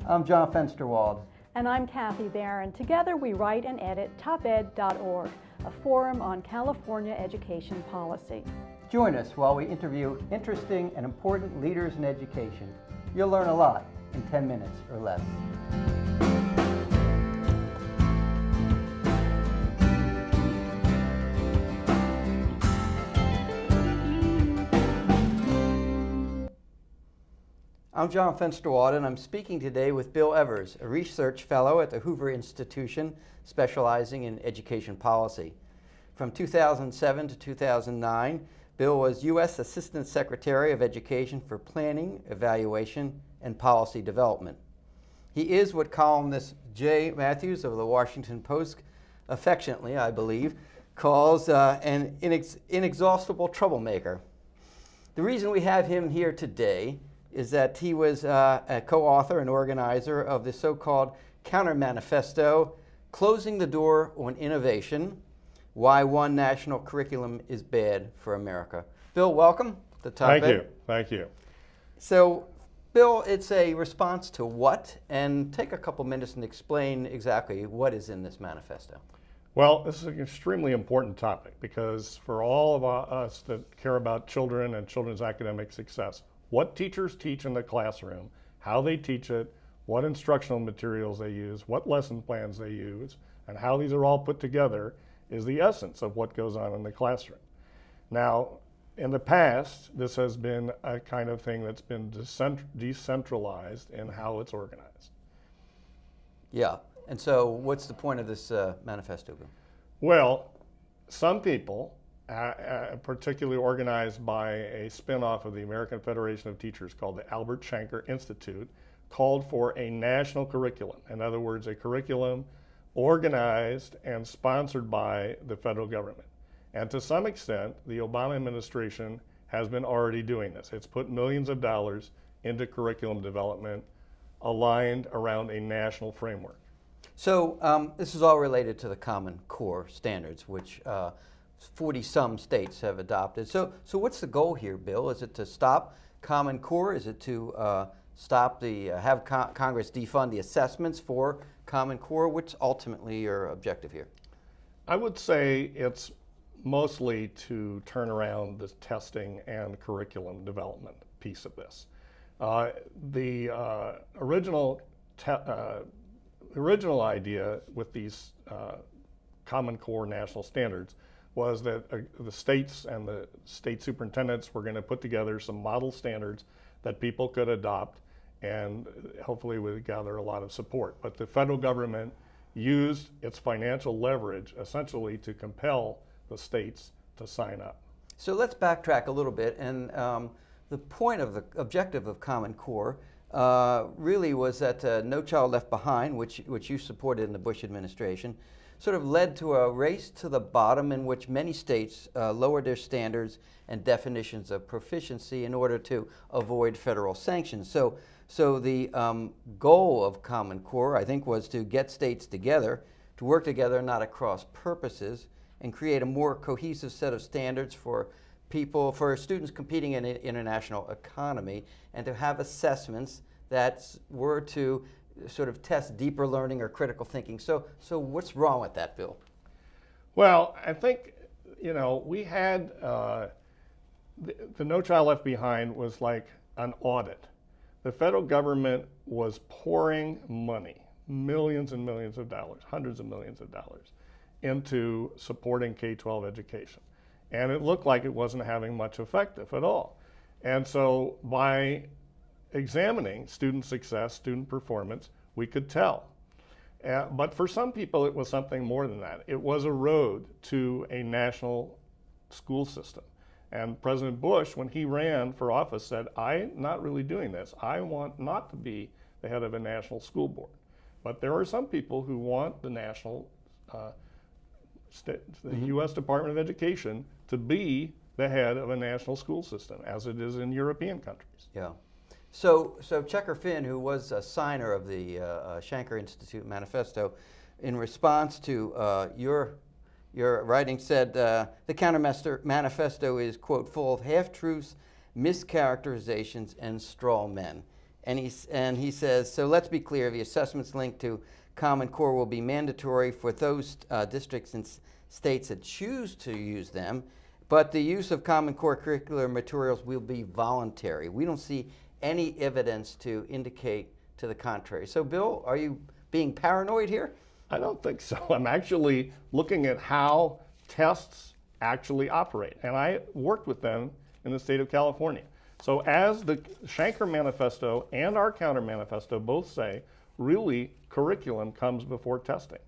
I'm John Fensterwald. And I'm Kathy Barron. Together we write and edit toped.org, a forum on California education policy. Join us while we interview interesting and important leaders in education. You'll learn a lot in 10 minutes or less. I'm John Fensterwald, and I'm speaking today with Bill Evers, a research fellow at the Hoover Institution specializing in education policy. From 2007 to 2009, Bill was U.S. Assistant Secretary of Education for Planning, Evaluation, and Policy Development. He is what columnist Jay Matthews of the Washington Post, affectionately, I believe, calls an inexhaustible troublemaker. The reason we have him here today is that he was a co-author and organizer of the so-called counter-manifesto, Closing the Door on Innovation, Why One National Curriculum is Bad for America. Bill, welcome to Top Ed. Thank you. So, Bill, it's a response to what? And take a couple minutes and explain exactly what is in this manifesto. Well, this is an extremely important topic because for all of us that care about children and children's academic success, what teachers teach in the classroom, how they teach it, what instructional materials they use, what lesson plans they use, and how these are all put together is the essence of what goes on in the classroom. Now, in the past, this has been a kind of thing that's been decentralized in how it's organized. Yeah, and so what's the point of this manifesto, Bill? Well, some people, particularly organized by a spin-off of the American Federation of Teachers called the Albert Shanker Institute, called for a national curriculum. In other words, a curriculum organized and sponsored by the federal government. And to some extent, the Obama administration has been already doing this. It's put millions of dollars into curriculum development aligned around a national framework. So this is all related to the Common Core standards, which 40-some states have adopted. So what's the goal here, Bill? Is it to stop Common Core? Is it to stop have Congress defund the assessments for Common Core? What's ultimately your objective here? I would say it's mostly to turn around the testing and curriculum development piece of this. The original idea with these Common Core national standards was that the states and the state superintendents were going to put together some model standards that people could adopt and hopefully would gather a lot of support. But the federal government used its financial leverage essentially to compel the states to sign up. So let's backtrack a little bit, and the point of the objective of Common Core really was that No Child Left Behind, which you supported in the Bush administration, sort of led to a race to the bottom in which many states lowered their standards and definitions of proficiency in order to avoid federal sanctions. So the goal of Common Core, I think, was to get states together, to work together not at cross purposes, and create a more cohesive set of standards for students competing in an international economy, and to have assessments that were to sort of test deeper learning or critical thinking. So what's wrong with that, Bill? Well, I think, we had the No Child Left Behind was like an audit. The federal government was pouring money, millions and millions of dollars, hundreds of millions of dollars, into supporting K-12 education. And it looked like it wasn't having much effect, if at all. And so by examining student success, student performance, we could tell. But for some people, it was something more than that. It was a road to a national school system. And President Bush, when he ran for office, said, I'm not really doing this. I want not to be the head of a national school board. But there are some people who want the national, the U.S. Department of Education to be the head of a national school system, as it is in European countries. Yeah. So Checker Finn, who was a signer of the Shanker Institute Manifesto, in response to your writing said, the counter-manifesto is, quote, full of half-truths, mischaracterizations, and straw men. And he says, so let's be clear, the assessments linked to Common Core will be mandatory for those districts and states that choose to use them, but the use of Common Core curricular materials will be voluntary. We don't see any evidence to indicate to the contrary. So Bill, are you being paranoid here? I don't think so. I'm actually looking at how tests actually operate, and I worked with them in the state of California. So as the Shanker Manifesto and our counter-manifesto both say, really curriculum comes before testing.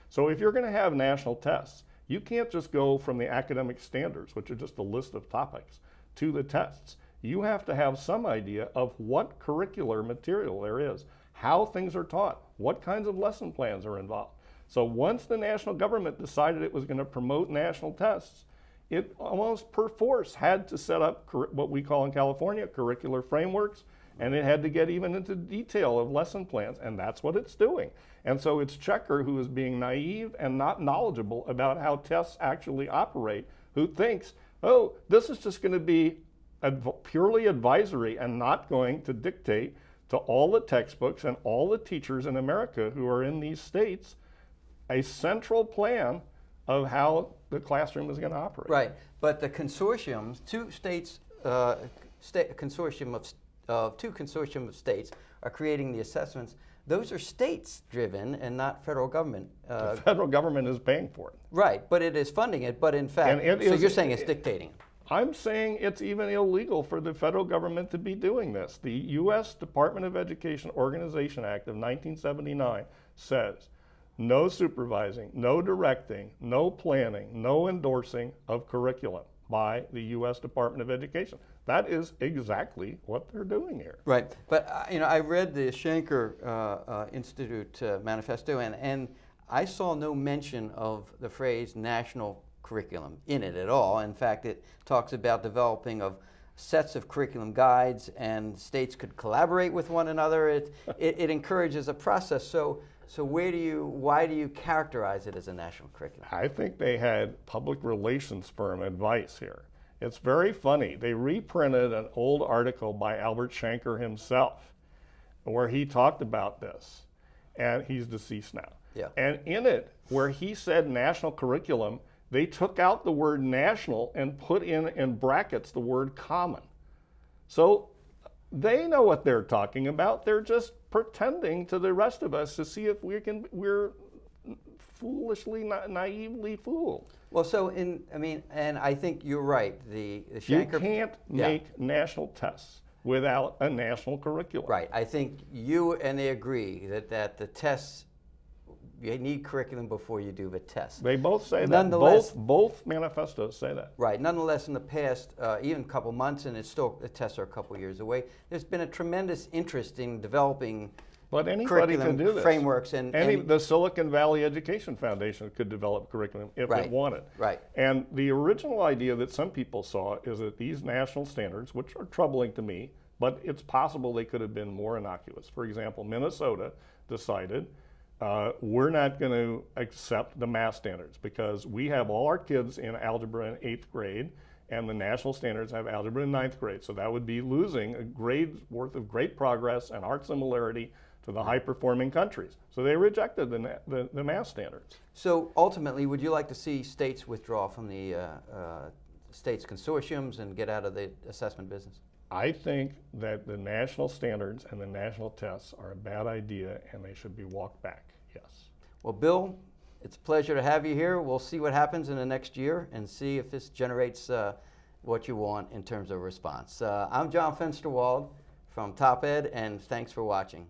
So if you're going to have national tests, you can't just go from the academic standards, which are just a list of topics, to the tests. You have to have some idea of what curricular material there is, how things are taught, what kinds of lesson plans are involved. So once the national government decided it was going to promote national tests, it almost per force had to set up what we call in California curricular frameworks, and it had to get even into detail of lesson plans, and that's what it's doing. And so it's Checker who is being naive and not knowledgeable about how tests actually operate, who thinks, oh, this is just going to be purely advisory and not going to dictate to all the textbooks and all the teachers in America who are in these states a central plan of how the classroom is going to operate. Right, but the consortiums, two consortium of states are creating the assessments. Those are states driven and not federal government. The federal government is paying for it. Right, but it is funding it, but in fact, so you're saying it's dictating. I'm saying it's even illegal for the federal government to be doing this. The U.S. Department of Education Organization Act of 1979 says no supervising, no directing, no planning, no endorsing of curriculum by the U.S. Department of Education. That is exactly what they're doing here. Right, but you know, I read the Shanker Institute manifesto, and I saw no mention of the phrase national curriculum in it at all. In fact, it talks about developing of sets of curriculum guides, and states could collaborate with one another. It encourages a process. So why do you characterize it as a national curriculum? I think they had public relations firm advice here. It's very funny. They reprinted an old article by Albert Shanker himself where he talked about this, and he's deceased now. Yeah. And in it, where he said national curriculum, they took out the word national and put in brackets the word common. So they know what they're talking about. They're just pretending to the rest of us to see if we're foolishly, naively fooled. Well, so and I think you're right. The Shanker, you can't make national tests without a national curriculum. Right. I think you and they agree that the tests, you need curriculum before you do the test. They both say that. Nonetheless, both manifestos say that. Right. Nonetheless, in the past, even a couple months, and the tests are a couple years away, there's been a tremendous interest in developing curriculum can do this. Frameworks. The Silicon Valley Education Foundation could develop curriculum if it wanted. Right. And the original idea that some people saw is that these national standards, which are troubling to me, but it's possible they could have been more innocuous. For example, Minnesota decided we're not going to accept the math standards because we have all our kids in algebra in 8th grade, and the national standards have algebra in 9th grade. So that would be losing a grade's worth of great progress and art similarity to the high-performing countries. So they rejected the math standards. So ultimately, would you like to see states withdraw from the states consortiums and get out of the assessment business? I think that the national standards and the national tests are a bad idea, and they should be walked back, yes. Well, Bill, it's a pleasure to have you here. We'll see what happens in the next year and see if this generates what you want in terms of response. I'm John Fensterwald from Top Ed, and thanks for watching.